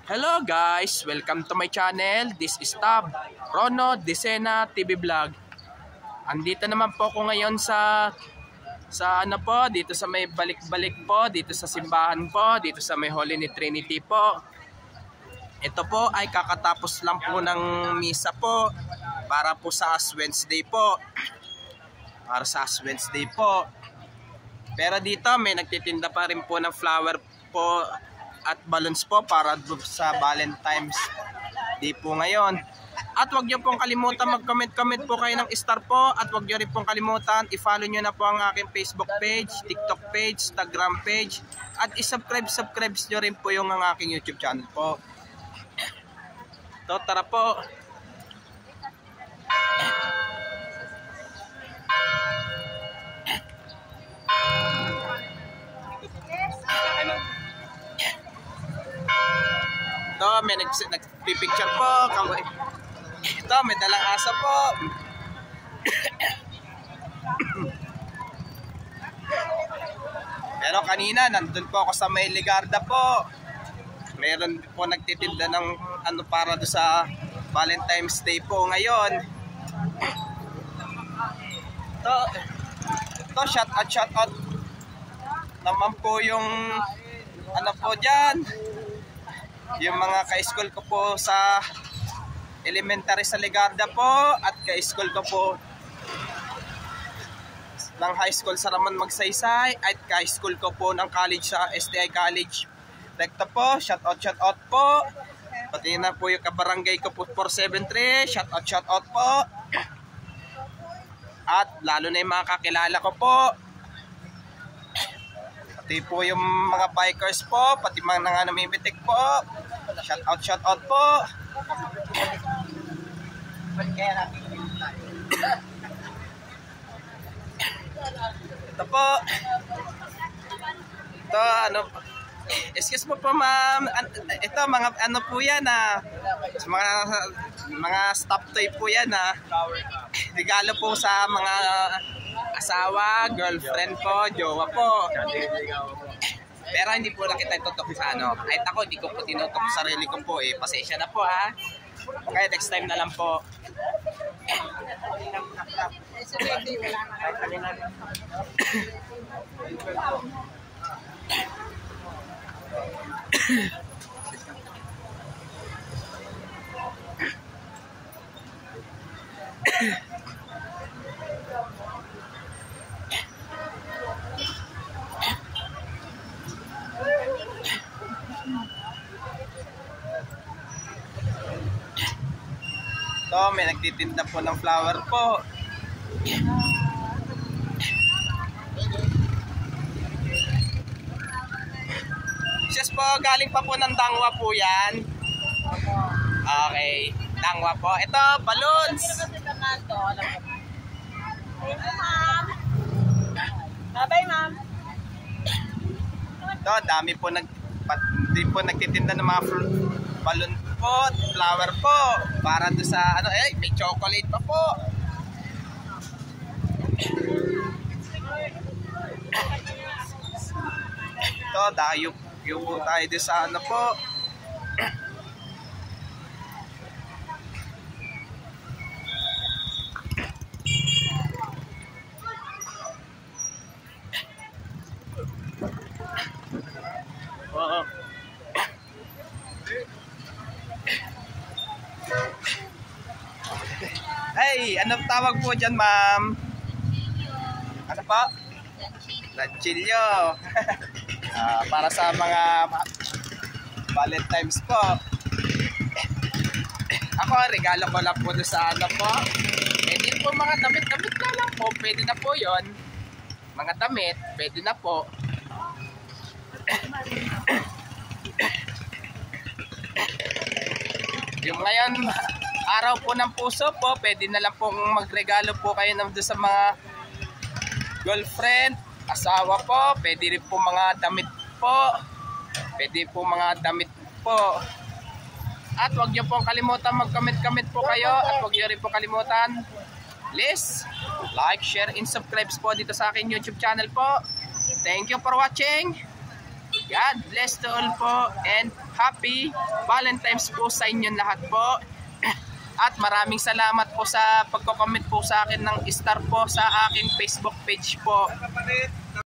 Hello guys! Welcome to my channel. This is Tab, Rono Decena TV Vlog. Andito naman po ako ngayon sa dito sa may balik-balik po, dito sa simbahan po, dito sa may Holy Trinity po. Ito po ay kakatapos lang po ng misa po para po sa Ash Wednesday po. Para sa Ash Wednesday po. Pero dito may nagtitinda pa rin po ng flower po at balloons po para sa Valentine's Day po ngayon. At huwag nyo pong kalimutan mag-comment po kayo ng star po. At huwag nyo rin pong kalimutan i-follow nyo na po ang aking Facebook page, TikTok page, Instagram page. At i-subscribe nyo rin po yung ang aking YouTube channel po. So tara po. Ito, may nagpipicture po. Ito, may dalang asa po. Pero kanina, nandun po ako sa may Ligarda po. Meron po nagtitinda ng para do sa Valentine's Day po ngayon. Ito, shout out naman po yung po dyan. Yung mga ka-school ko po sa elementary sa Ligarda po at ka-school ko po ng high school sa Ramon Magsaysay at ka-school ko po ng college sa STI College. Rekta po, shout out po. Pati na po yung kabarangay ko po 473, shout out po. At lalo na yung mga kakilala ko po. Pati po yung mga bikers po, pati mga namimitik po. Shout out po. Ito po. Ito excuse mo po ma'am. Ito mga po yan mga stop toy po yan regalo po sa mga asawa, girlfriend po, jowa po. Pero hindi po na kita tutok sa kahit ako hindi ko po tinutok sa sarili ko po pasensya na po Okay, next time na lang po. Ito, may nagtitinda po ng flower po. Just po, galing pa po ng Dangwa po yan. Okay, Dangwa po. Ito, balloons. Bye-bye, ma'am. Ito, dami po nagtitinda ng mga balloon po, flower po. Para doon sa may chocolate pa po. Ito, dayo po tayo doon sa po. Hey, anong tawag po dyan, ma'am? Ano po? Lanchillo. Para sa mga Valentine's po. Ako, regalo ko lang po doon sa po. Pwede po mga damit-damit na lang po. Pwede na po yon. Mga damit, pwede na po. Yung ngayon, araw po ng puso po, pwede na lang pong magregalo po kayo doon sa mga girlfriend, asawa po, pwede rin po mga damit po. Pwede po mga damit po. At huwag nyo pong kalimutan mag-comment po kayo. At huwag nyo rin po kalimutan, please, like, share, and subscribe po dito sa aking YouTube channel po. Thank you for watching. God bless to all po and happy Valentine's po sa inyong lahat po. At maraming salamat po sa pagko-comment po sa akin ng star po sa aking Facebook page po.